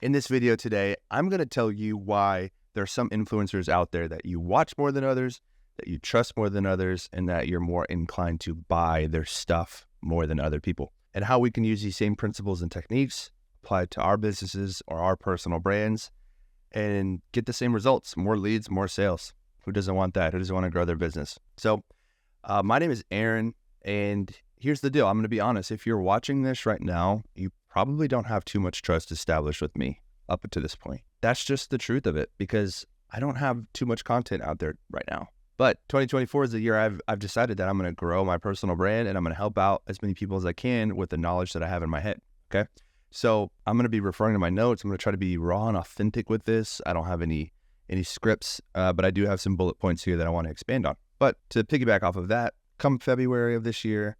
In this video today, I'm going to tell you why there are some influencers out there that you watch more than others, that you trust more than others, and that you're more inclined to buy their stuff more than other people, and how we can use these same principles and techniques applied to our businesses or our personal brands and get the same results: more leads, more sales. Who doesn't want that? Who doesn't want to grow their business? So my name is Aaron, and here's the deal. I'm going to be honest. If you're watching this right now, you probably don't have too much trust established with me up to this point. That's just the truth of it, because I don't have too much content out there right now. But 2024 is the year I've decided that I'm going to grow my personal brand, and I'm going to help out as many people as I can with the knowledge that I have in my head. Okay. So I'm going to be referring to my notes. I'm going to try to be raw and authentic with this. I don't have any scripts, but I do have some bullet points here that I want to expand on. But to piggyback off of that, come February of this year,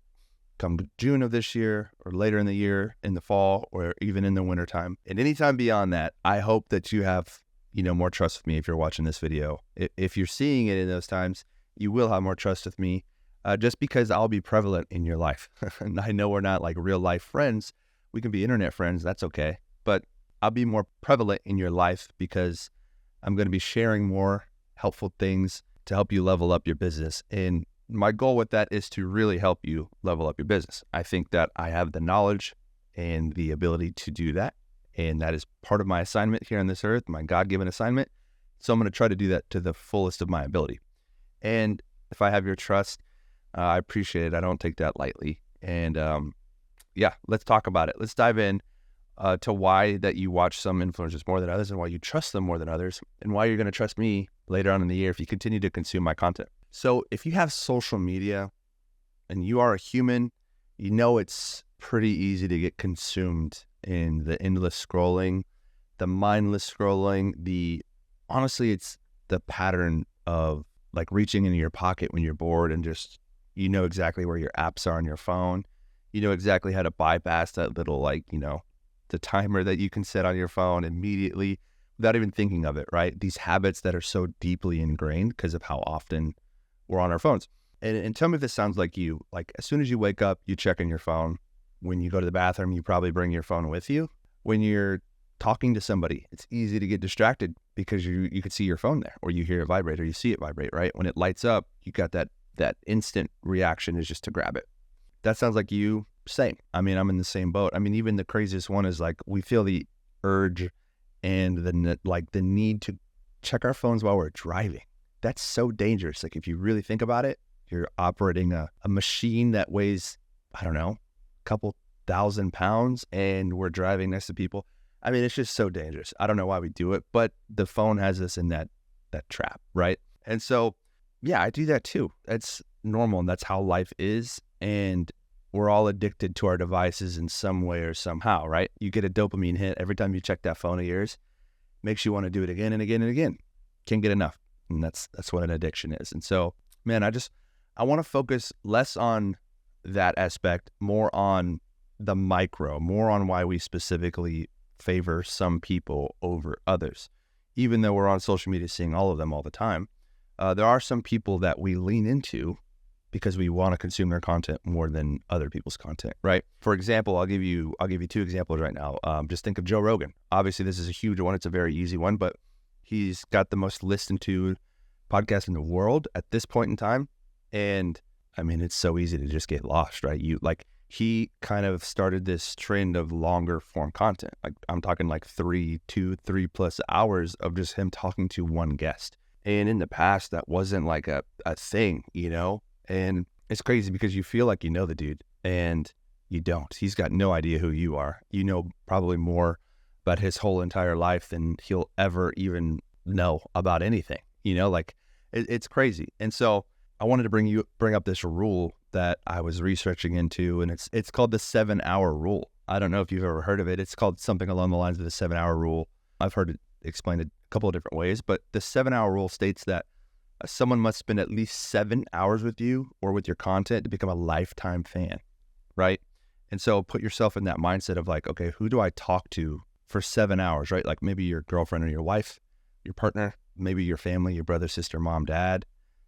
come June of this year, or later in the year, in the fall, or even in the wintertime, and anytime beyond that, I hope that you have, more trust with me if you're watching this video. If you're seeing it in those times, you will have more trust with me, just because I'll be prevalent in your life. And I know we're not like real life friends. We can be internet friends. That's okay. But I'll be more prevalent in your life because I'm going to be sharing more helpful things to help you level up your business. And my goal with that is to really help you level up your business. I think that I have the knowledge and the ability to do that. And that is part of my assignment here on this earth, my God-given assignment. So I'm going to try to do that to the fullest of my ability. And if I have your trust, I appreciate it. I don't take that lightly. And let's talk about it. Let's dive in to why that you watch some influencers more than others, and why you trust them more than others, and why you're going to trust me later on in the year if you continue to consume my content. So if you have social media and you are a human, it's pretty easy to get consumed in the endless scrolling, the mindless scrolling, honestly, it's the pattern of like reaching into your pocket when you're bored and just, exactly where your apps are on your phone. You know exactly how to bypass that little, the timer that you can set on your phone immediately without even thinking of it, right? These habits that are so deeply ingrained because of how often we're on our phones. And tell me if this sounds like you. Like, as soon as you wake up, you check on your phone. When you go to the bathroom, you probably bring your phone with you. When you're talking to somebody, it's easy to get distracted because you could see your phone there, or you hear it vibrate, or you see it vibrate, right? When it lights up, you got that instant reaction is just to grab it. That sounds like you. Same. I'm in the same boat. Even the craziest one is like we feel the urge and the need to check our phones while we're driving. That's so dangerous. Like, if you really think about it, you're operating a machine that weighs, I don't know, a couple 1,000 pounds, and we're driving next to people. It's just so dangerous. I don't know why we do it, but the phone has us in that trap, right? And so, yeah, I do that too. That's normal, and that's how life is. And we're all addicted to our devices in some way or somehow, right? You get a dopamine hit every time you check that phone of yours. Makes you want to do it again and again and again. Can't get enough. And that's what an addiction is. And so, man, I want to focus less on that aspect, more on the micro, more on why we specifically favor some people over others. Even though we're on social media seeing all of them all the time, there are some people that we lean into because we want to consume their content more than other people's content, right? For example, I'll give you two examples right now. Just think of Joe Rogan. Obviously, this is a huge one. It's a very easy one, but he's got the most listened to podcast in the world at this point in time. And it's so easy to just get lost, right? He kind of started this trend of longer form content. Like, I'm talking like 3 plus hours of just him talking to one guest. And in the past, that wasn't like a thing, And it's crazy because you feel like you know the dude, and you don't. He's got no idea who you are. You know probably more about his whole entire life than he'll ever even know about anything. It's crazy. And so I wanted to bring up this rule that I was researching into, and it's called the 7-hour rule. I don't know if you've ever heard of it. It's called something along the lines of the 7-hour rule. I've heard it explained a couple of different ways, but the 7-hour rule states that someone must spend at least 7 hours with you or with your content to become a lifetime fan, right? And so put yourself in that mindset of like, okay, who do I talk to for 7 hours, right? Like maybe your girlfriend or your wife, your partner, maybe your family, your brother, sister, mom, dad,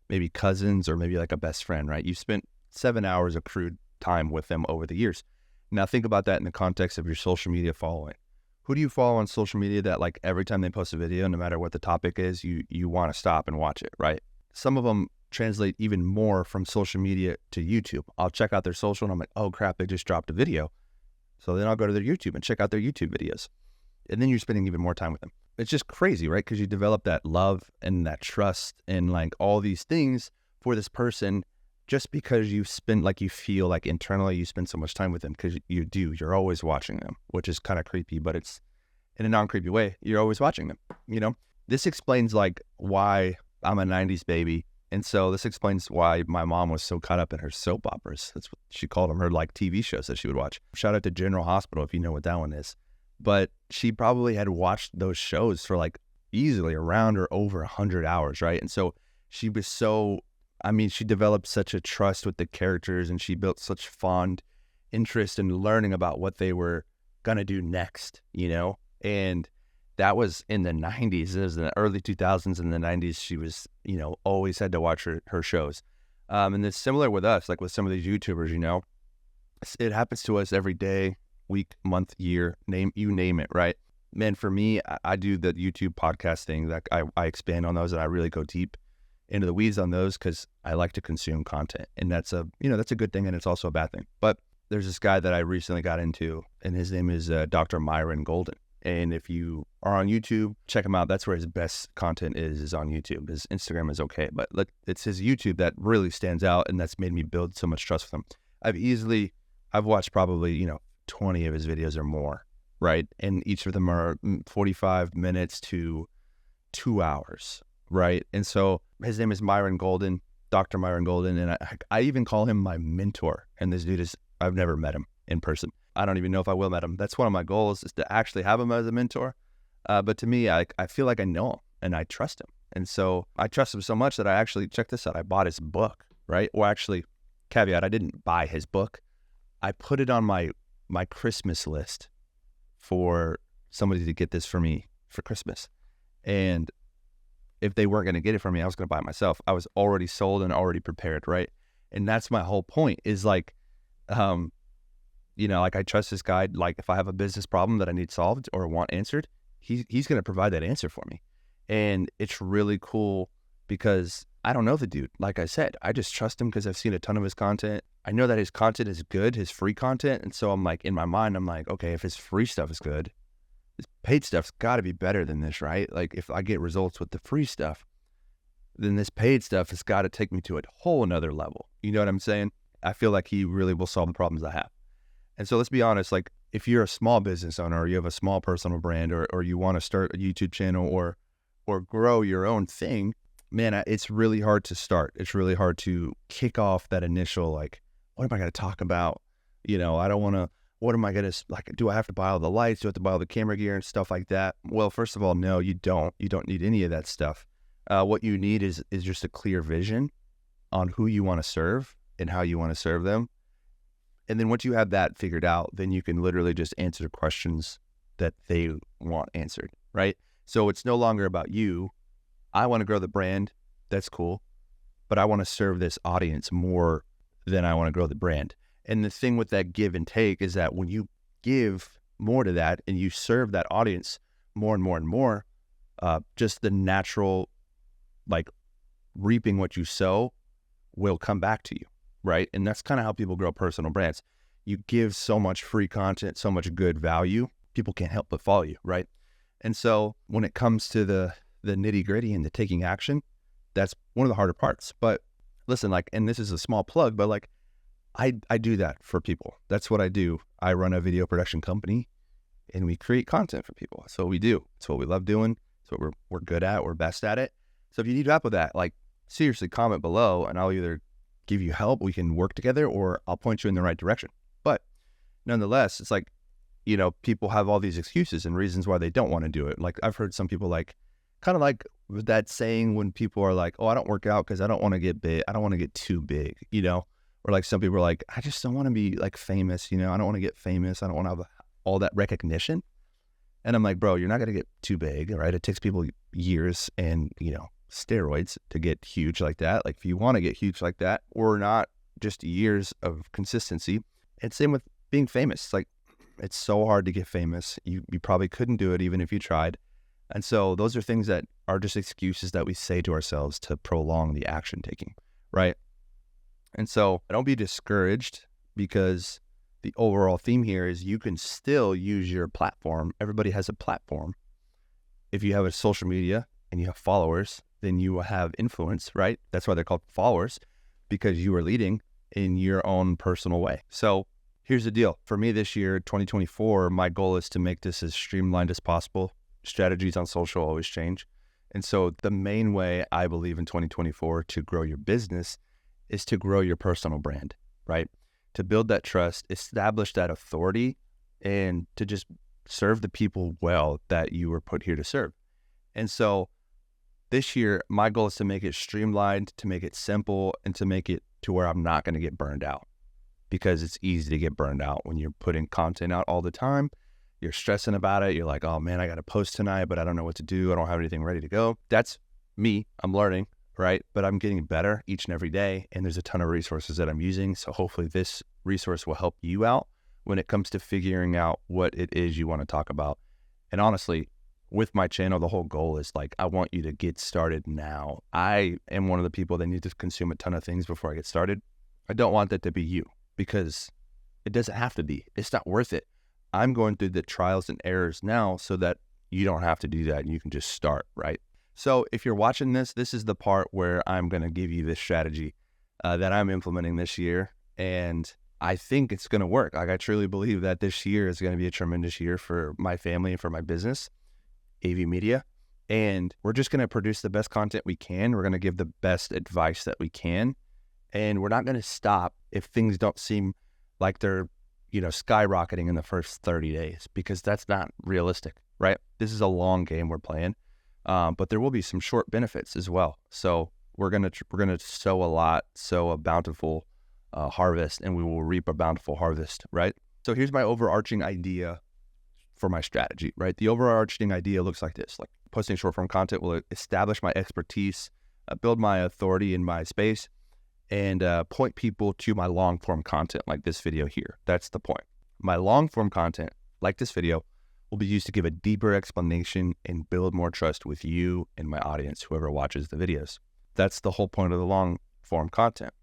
maybe cousins, or maybe like a best friend, right? You've spent 7 hours accrued time with them over the years. Now think about that in the context of your social media following. Who do you follow on social media that like every time they post a video, no matter what the topic is, you want to stop and watch it, right? Some of them translate even more from social media to YouTube. I'll check out their social and I'm like, oh crap, they just dropped a video. So then I'll go to their YouTube and check out their YouTube videos. And then you're spending even more time with them. It's just crazy, right? Because you develop that love and that trust and like all these things for this person just because you spend, like you feel like internally you spend so much time with them, because you're always watching them, which is kind of creepy, but it's in a non-creepy way. You're always watching them, you know? This explains like why I'm a 90s baby. And so this explains why my mom was so caught up in her soap operas. That's what she called them, her like TV shows that she would watch. Shout out to General Hospital if you know what that one is. But she probably had watched those shows for like easily around or over 100 hours, right? And so she was she developed such a trust with the characters, and she built such fond interest in learning about what they were going to do next, you know? And that was in the 90s. It was in the early 2000s and the 90s. She was, you know, always had to watch her shows. And it's similar with us, like with some of these YouTubers, you know, it happens to us every day, week, month, year, you name it, right? Man, for me, I do the YouTube podcast thing. That I expand on those, and I really go deep into the weeds on those because I like to consume content. And that's a good thing, and it's also a bad thing. But there's this guy that I recently got into, and his name is Dr. Myron Golden. And if you are on YouTube, check him out. That's where his best content is on YouTube. His Instagram is okay, but it's his YouTube that really stands out, and that's made me build so much trust with him. I've watched probably, 20 of his videos or more, right? And each of them are 45 minutes to 2 hours, right? And so his name is Myron Golden, Dr. Myron Golden, and I even call him my mentor. And this dude I've never met him in person. I don't even know if I will met him. That's one of my goals, is to actually have him as a mentor. But to me, I feel like I know him and I trust him. And so I trust him so much that I actually, check this out, I bought his book, right? Well, actually, caveat, I didn't buy his book. I put it on my Christmas list for somebody to get this for me for Christmas. And if they weren't going to get it for me, I was going to buy it myself. I was already sold and already prepared, right? And that's my whole point, is like, like I trust this guy. Like if I have a business problem that I need solved or want answered, he's going to provide that answer for me. And it's really cool because I don't know the dude. Like I said, I just trust him because I've seen a ton of his content. I know that his content is good, his free content. And so I'm like, in my mind, I'm like, okay, if his free stuff is good, his paid stuff's got to be better than this, right? Like if I get results with the free stuff, then this paid stuff has got to take me to a whole another level. You know what I'm saying? I feel like he really will solve the problems I have. And so let's be honest, like if you're a small business owner or you have a small personal brand or you want to start a YouTube channel or grow your own thing, man, it's really hard to start. It's really hard to kick off that initial, like, what am I going to talk about? I don't want to, what am I going to, like, do I have to buy all the lights? Do I have to buy all the camera gear and stuff like that? Well, first of all, no, you don't. You don't need any of that stuff. What you need is just a clear vision on who you want to serve and how you want to serve them. And then once you have that figured out, then you can literally just answer questions that they want answered, right? So it's no longer about you. I want to grow the brand. That's cool. But I want to serve this audience more than I want to grow the brand. And the thing with that give and take is that when you give more to that and you serve that audience more and more and more, just the natural, like, reaping what you sow will come back to you, right? And that's kind of how people grow personal brands. You give so much free content, so much good value, people can't help but follow you, right? And so when it comes to the nitty gritty and the taking action, that's one of the harder parts. But listen, like, and this is a small plug, but like, I do that for people. That's what I do. I run a video production company and we create content for people. That's what we do. It's what we love doing. It's what we're good at. We're best at it. So if you need help with that, like, seriously, comment below and I'll either give you help, we can work together, or I'll point you in the right direction. But nonetheless, it's like, people have all these excuses and reasons why they don't want to do it. Like I've heard some people like, kind of like that saying when people are like, oh, I don't work out because I don't want to get big. I don't want to get too big, or like some people are like, I just don't want to be like famous. I don't want to get famous. I don't want to have all that recognition. And I'm like, bro, you're not going to get too big, right? It takes people years and, steroids to get huge like that. Like if you want to get huge like that, or not just years of consistency. And same with being famous. Like It's so hard to get famous. You probably couldn't do it even if you tried. And so those are things that are just excuses that we say to ourselves to prolong the action taking, right? And so don't be discouraged, because the overall theme here is you can still use your platform. Everybody has a platform. If you have a social media and you have followers, then you will have influence, right? That's why they're called followers, because you are leading in your own personal way. So here's the deal. For me this year, 2024, my goal is to make this as streamlined as possible. Strategies on social always change. And so the main way I believe in 2024 to grow your business is to grow your personal brand, right? To build that trust, establish that authority, and to just serve the people well that you were put here to serve. And so this year, my goal is to make it streamlined, to make it simple, and to make it to where I'm not going to get burned out, because it's easy to get burned out when you're putting content out all the time. You're stressing about it. You're like, oh man, I got to post tonight, but I don't know what to do. I don't have anything ready to go. That's me. I'm learning, right? But I'm getting better each and every day. And there's a ton of resources that I'm using. So hopefully this resource will help you out when it comes to figuring out what it is you want to talk about. And honestly, with my channel, the whole goal is like, I want you to get started now. I am one of the people that need to consume a ton of things before I get started. I don't want that to be you, because it doesn't have to be. It's not worth it. I'm going through the trials and errors now so that you don't have to do that and you can just start, right? So if you're watching this, this is the part where I'm going to give you this strategy that I'm implementing this year. And I think it's going to work. Like, I truly believe that this year is going to be a tremendous year for my family and for my business, AV Media. And we're just going to produce the best content we can. We're going to give the best advice that we can. And we're not going to stop if things don't seem like they're skyrocketing in the first 30 days, because that's not realistic, right? This is a long game we're playing, but there will be some short benefits as well. So we're gonna sow a bountiful harvest, and we will reap a bountiful harvest, right? So here's my overarching idea for my strategy, right? The overarching idea looks like this: like, posting short form content will establish my expertise, build my authority in my space, and point people to my long-form content like this video here. That's the point. My long-form content, like this video, will be used to give a deeper explanation and build more trust with you and my audience, whoever watches the videos. That's the whole point of the long-form content.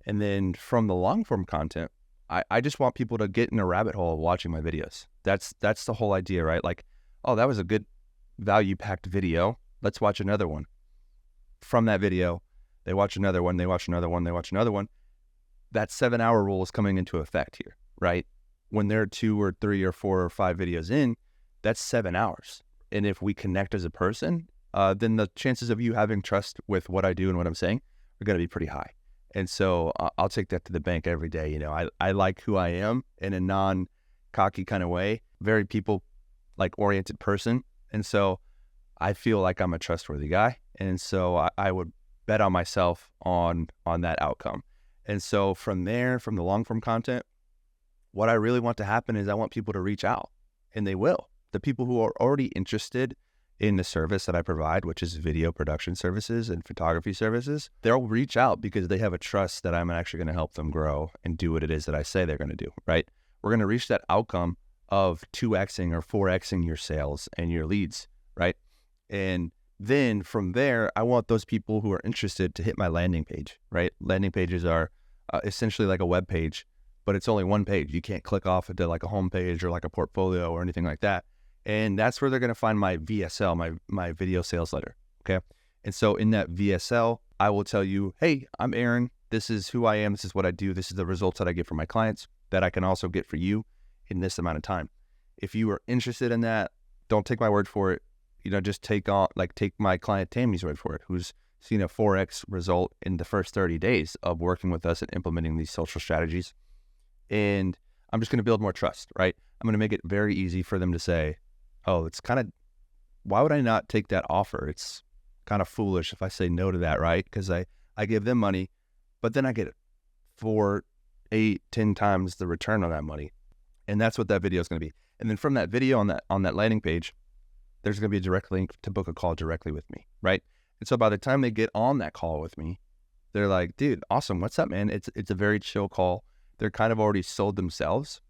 And then from the long-form content, I just want people to get in a rabbit hole of watching my videos. That's the whole idea, right? Like, oh, that was a good value-packed video. Let's watch another one. From that video, they watch another one, they watch another one, they watch another one. That 7-hour rule is coming into effect here, right? When there are 2 or 3 or 4 or 5 videos in, that's 7 hours. And if we connect as a person, then the chances of you having trust with what I do and what I'm saying are going to be pretty high. And so I'll take that to the bank every day. I like who I am in a non-cocky kind of way, very people-oriented person. And so I feel like I'm a trustworthy guy. And so I would bet on myself on that outcome. And so from there, from the long form content, what I really want to happen is I want people to reach out, and they will. The people who are already interested in the service that I provide, which is video production services and photography services, they'll reach out because they have a trust that I'm actually going to help them grow and do what it is that I say they're going to do, right? We're going to reach that outcome of 2xing or 4xing your sales and your leads, right? And then from there, I want those people who are interested to hit my landing page, right? Landing pages are essentially like a web page, but it's only one page. You can't click off into like a home page or like a portfolio or anything like that. And that's where they're going to find my VSL, my video sales letter, okay? And so in that VSL, I will tell you, hey, I'm Aaron. This is who I am. This is what I do. This is the results that I get from my clients that I can also get for you in this amount of time. If you are interested in that, don't take my word for it. Just take my client Tammy's word for it, who's seen a 4x result in the first 30 days of working with us and implementing these social strategies. And I'm just going to build more trust, right? I'm going to make it very easy for them to say, oh, why would I not take that offer? It's kind of foolish if I say no to that, right? Because I give them money, but then I get 4, 8, 10 times the return on that money. And that's what that video is going to be. And then from that video on that landing page, there's going to be a direct link to book a call directly with me, right? And so by the time they get on that call with me, they're like, dude, awesome. What's up, man? It's a very chill call. They're kind of already sold themselves.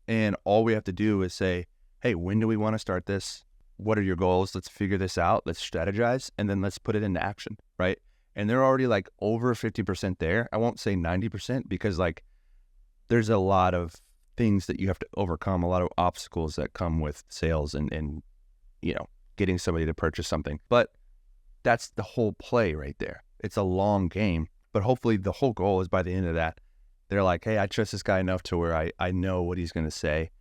And all we have to do is say, hey, when do we want to start this? What are your goals? Let's figure this out. Let's strategize, and then let's put it into action, right? And they're already like over 50% there. I won't say 90% because like there's a lot of things that you have to overcome, a lot of obstacles that come with sales and you know, getting somebody to purchase something. But that's the whole play right there. It's a long game, but hopefully the whole goal is by the end of that, they're like, hey, I trust this guy enough to where I know what he's going to say.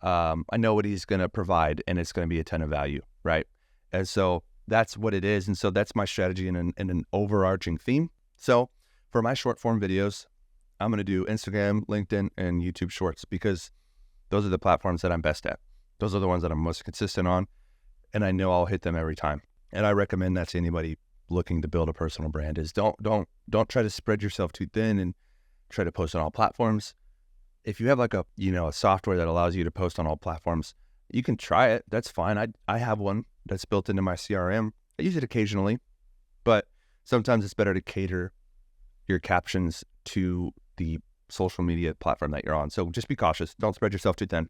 I know what he's going to provide, and it's going to be a ton of value, right? And so that's what it is. And so that's my strategy in an overarching theme. So for my short form videos, I'm going to do Instagram, LinkedIn, and YouTube Shorts because those are the platforms that I'm best at. Those are the ones that I'm most consistent on, and I know I'll hit them every time. And I recommend that to anybody looking to build a personal brand is don't try to spread yourself too thin and try to post on all platforms. If you have like a software that allows you to post on all platforms, you can try it. That's fine. I have one that's built into my CRM. I use it occasionally, but sometimes it's better to cater your captions to the social media platform that you're on. So just be cautious. Don't spread yourself too thin.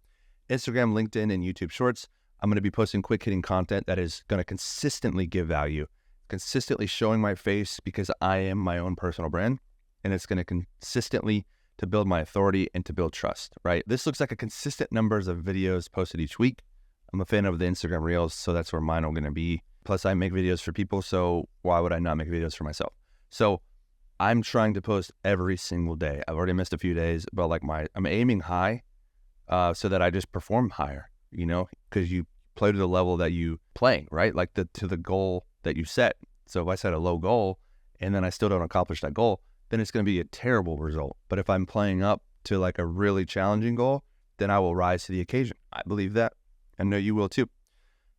Instagram, LinkedIn, and YouTube Shorts. I'm going to be posting quick hitting content that is going to consistently give value, consistently showing my face because I am my own personal brand. And it's going to consistently to build my authority and to build trust, right? This looks like a consistent numbers of videos posted each week. I'm a fan of the Instagram Reels, so that's where mine are going to be. Plus, I make videos for people, so why would I not make videos for myself? So I'm trying to post every single day. I've already missed a few days, but like I'm aiming high so that I just perform higher, because you play to the level that you playing, right? Like to the goal that you set. So if I set a low goal and then I still don't accomplish that goal, then it's going to be a terrible result. But if I'm playing up to like a really challenging goal, then I will rise to the occasion. I believe that. I know you will too.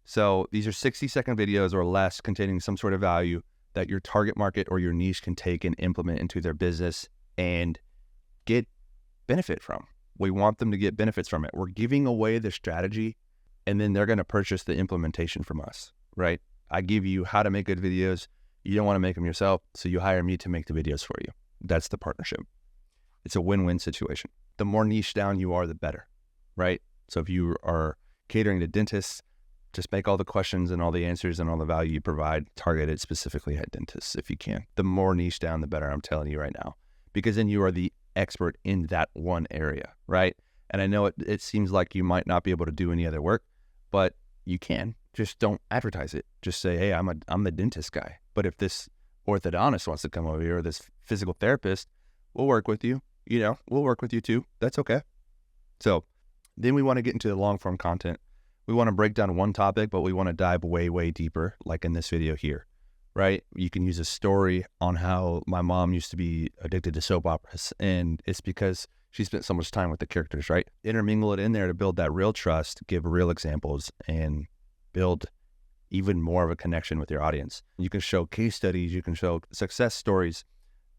So these are 60-second videos or less containing some sort of value that your target market or your niche can take and implement into their business and get benefit from. We want them to get benefits from it. We're giving away the strategy, and then they're going to purchase the implementation from us, right? I give you how to make good videos. You don't want to make them yourself, so you hire me to make the videos for you. That's the partnership. It's a win-win situation. The more niche down you are, the better, right? So if you are catering to dentists, just make all the questions and all the answers and all the value you provide targeted specifically at dentists if you can. The more niche down, the better, I'm telling you right now, because then you are the expert in that one area, right? And I know it seems like you might not be able to do any other work, but you can. Just don't advertise it. Just say, hey, I'm the dentist guy. But if this orthodontist wants to come over here, or this physical therapist, we'll work with you. We'll work with you too. That's okay. So then we want to get into the long form content. We want to break down one topic, but we want to dive way, way deeper, like in this video here, right? You can use a story on how my mom used to be addicted to soap operas, and it's because she spent so much time with the characters, right? Intermingle it in there to build that real trust, give real examples, and build even more of a connection with your audience. You can show case studies, you can show success stories,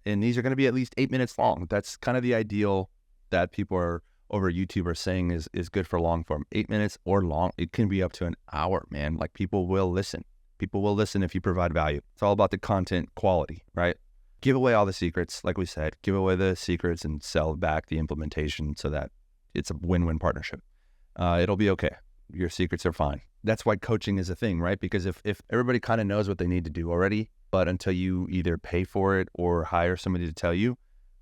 and these are going to be at least 8 minutes long. That's kind of the ideal that people are over YouTube are saying is good for long form. 8 minutes or long, it can be up to an hour, man. Like people will listen. People will listen if you provide value. It's all about the content quality, right? Give away all the secrets, like we said. Give away the secrets and sell back the implementation so that it's a win-win partnership. It'll be okay. Your secrets are fine. That's why coaching is a thing, right? Because if everybody kind of knows what they need to do already, but until you either pay for it or hire somebody to tell you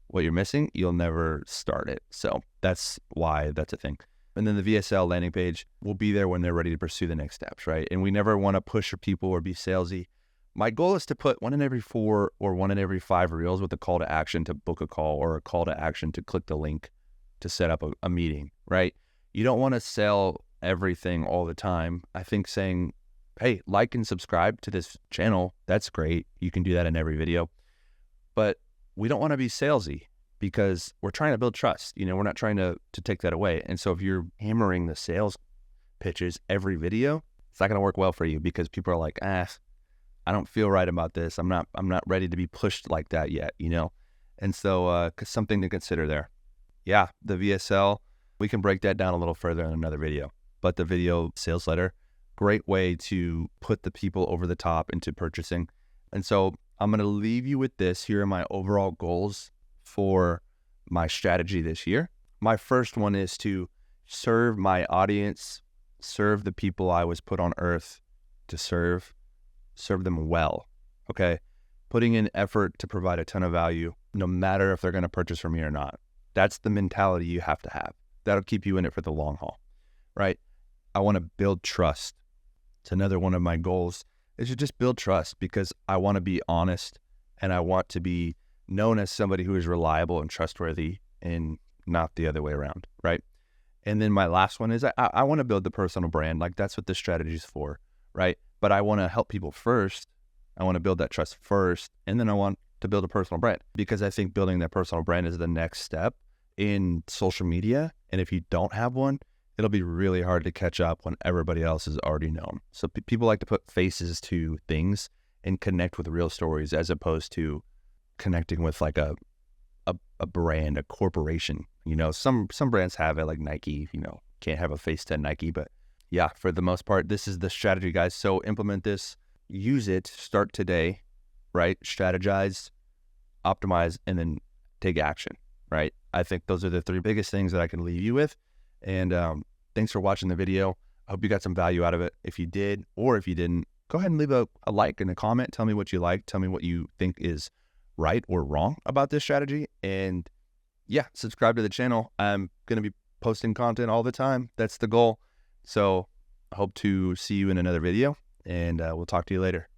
what you're missing, you'll never start it. So that's why that's a thing. And then the VSL landing page will be there when they're ready to pursue the next steps, right? And we never want to push people or be salesy. My goal is to put 1 in every 4 or 1 in every 5 reels with a call to action to book a call or a call to action to click the link to set up a meeting, right? You don't want to sell everything all the time. I think saying, hey, like and subscribe to this channel, that's great. You can do that in every video. But we don't want to be salesy because we're trying to build trust. We're not trying to take that away. And so if you're hammering the sales pitches every video, it's not going to work well for you because people are like, I don't feel right about this. I'm not ready to be pushed like that yet, And so something to consider there. Yeah, the VSL, we can break that down a little further in another video. But the video sales letter, great way to put the people over the top into purchasing. And so I'm going to leave you with this. Here are my overall goals for my strategy this year. My first one is to serve my audience, serve the people I was put on earth to serve them well. Okay. Putting in effort to provide a ton of value, no matter if they're going to purchase from me or not. That's the mentality you have to have. That'll keep you in it for the long haul, right? I want to build trust. It's another one of my goals is to just build trust, because I want to be honest and I want to be known as somebody who is reliable and trustworthy, and not the other way around, right? And then my last one is I want to build the personal brand. Like, that's what this strategy is for, right? But I want to help people first. I want to build that trust first, and then I want to build a personal brand, because I think building that personal brand is the next step in social media. And if you don't have one, it'll be really hard to catch up when everybody else is already known. So people like to put faces to things and connect with real stories, as opposed to connecting with like a brand, a corporation. You know, some brands have it, like Nike, you know, can't have a face to Nike, but yeah, for the most part, this is the strategy, guys. So implement this, use it, start today, right? Strategize, optimize, and then take action, right? I think those are the 3 biggest things that I can leave you with. And thanks for watching the video. I hope you got some value out of it. If you did, or if you didn't, go ahead and leave a like and a comment. Tell me what you like. Tell me what you think is right or wrong about this strategy. And yeah, subscribe to the channel. I'm going to be posting content all the time. That's the goal. So I hope to see you in another video, and we'll talk to you later.